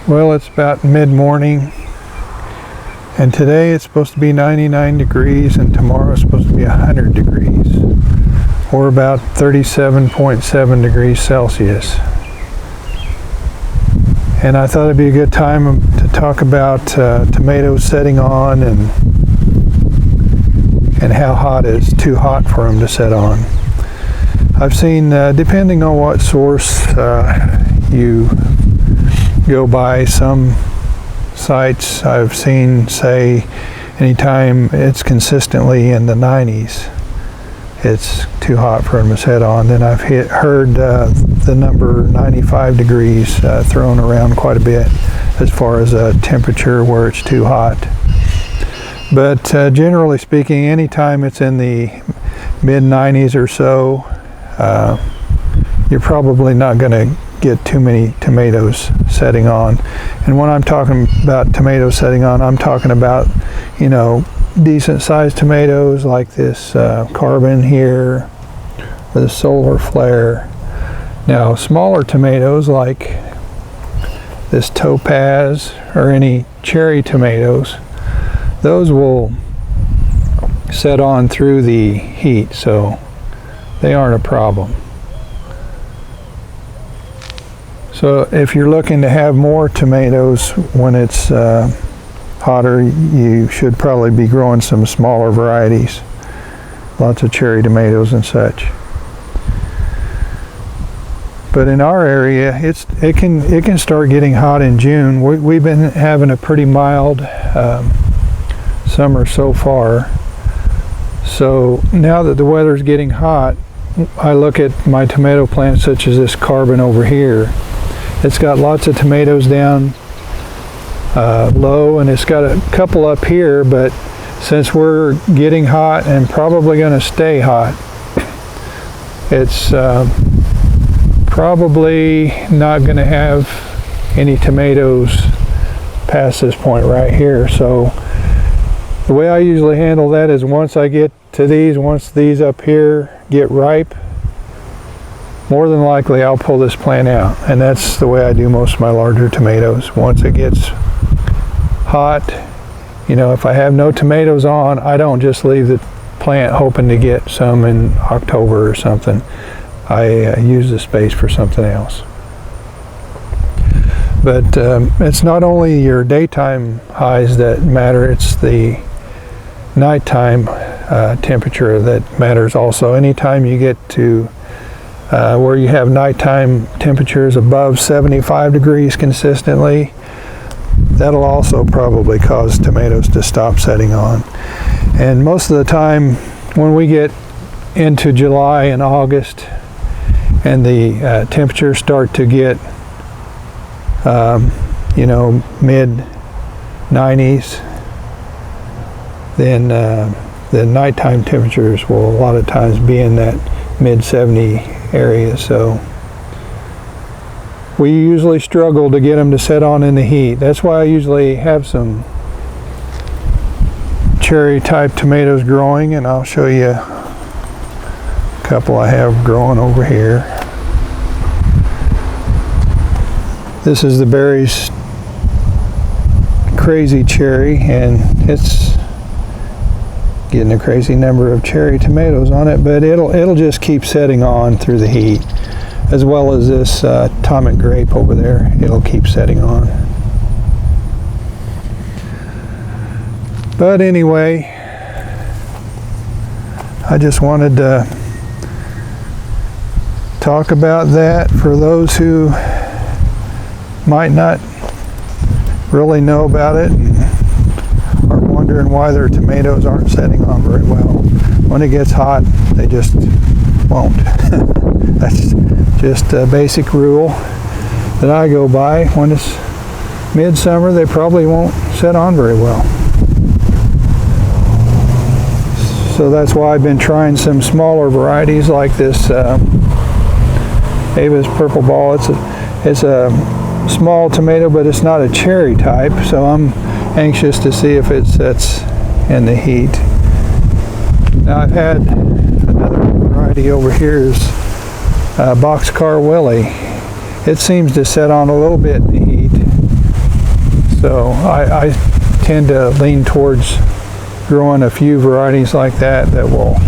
Well, it's about mid-morning, and today it's supposed to be 99 degrees, and tomorrow it's supposed to be 100 degrees, or about 37.7 degrees Celsius. And I thought it'd be a good time to talk about tomatoes setting on and how hot is too hot for them to set on. I've seen, depending on what source you go by, some sites I've seen say anytime it's consistently in the 90s, it's too hot for them to set on. Then I've heard the number 95 degrees thrown around quite a bit as far as a temperature where it's too hot. But generally speaking, anytime it's in the mid-90s or so, you're probably not going to get too many tomatoes setting on. And when I'm talking about tomatoes setting on, I'm talking about, you know, decent sized tomatoes like this Carbon here, or the Solar Flare. Now, smaller tomatoes like this Topaz or any cherry tomatoes, those will set on through the heat, so they aren't a problem. So if you're looking to have more tomatoes when it's hotter, you should probably be growing some smaller varieties, lots of cherry tomatoes and such. But in our area, it can start getting hot in June. We've been having a pretty mild summer so far. So now that the weather's getting hot, I look at my tomato plants such as this Carbon over here. It's got lots of tomatoes down low, and it's got a couple up here, but since we're getting hot and probably going to stay hot, it's probably not going to have any tomatoes past this point right here. So the way I usually handle that is once I get to these, once these up here get ripe, more than likely I'll pull this plant out. And that's the way I do most of my larger tomatoes. Once it gets hot, you know, if I have no tomatoes on, I don't just leave the plant hoping to get some in October or something. I use the space for something else. But it's not only your daytime highs that matter, it's the nighttime temperature that matters also. Anytime you get to where you have nighttime temperatures above 75 degrees consistently, that'll also probably cause tomatoes to stop setting on. And most of the time when we get into July and August and the temperatures start to get you know, mid 90s, then the nighttime temperatures will a lot of times be in that mid 70 area. So we usually struggle to get them to set on in the heat. That's why I usually have some cherry type tomatoes growing, and I'll show you a couple I have growing over here. This is the Berry's Crazy Cherry, and it's getting a crazy number of cherry tomatoes on it, but it'll just keep setting on through the heat, as well as this Atomic Grape over there. It'll keep setting on. But anyway, I just wanted to talk about that for those who might not really know about it and are wondering why their tomatoes aren't setting on very well. When it gets hot, they just won't. That's just a basic rule that I go by. When it's midsummer, they probably won't set on very well. So that's why I've been trying some smaller varieties like this Avis Purple Ball. It's a small tomato, but it's not a cherry type, so I'm anxious to see if it sets in the heat. Now I've had another variety over here is Boxcar Willie. It seems to set on a little bit in the heat. So I tend to lean towards growing a few varieties like that will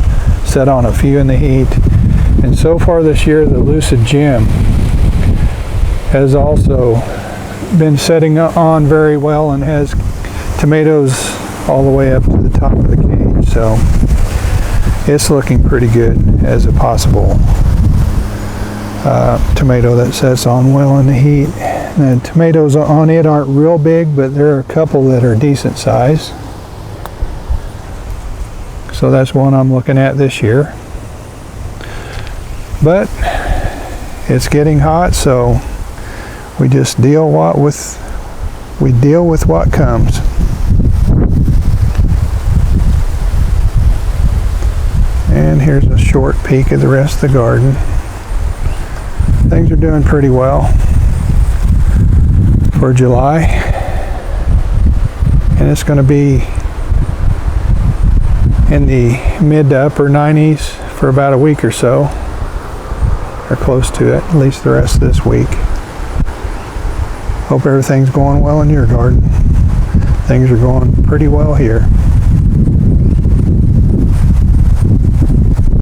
set on a few in the heat. And so far this year, the Lucid Gem has also been setting on very well and has tomatoes all the way up to the top of the cage. So it's looking pretty good as a possible tomato that sets on well in the heat. And the tomatoes on it aren't real big, but there are a couple that are decent size. So that's one I'm looking at this year. But it's getting hot, so we just deal with what comes. And here's a short peek of the rest of the garden. Things are doing pretty well for July, and it's going to be in the mid to upper 90s for about a week or so, or close to it, at least the rest of this week. Hope everything's going well in your garden. Things are going pretty well here.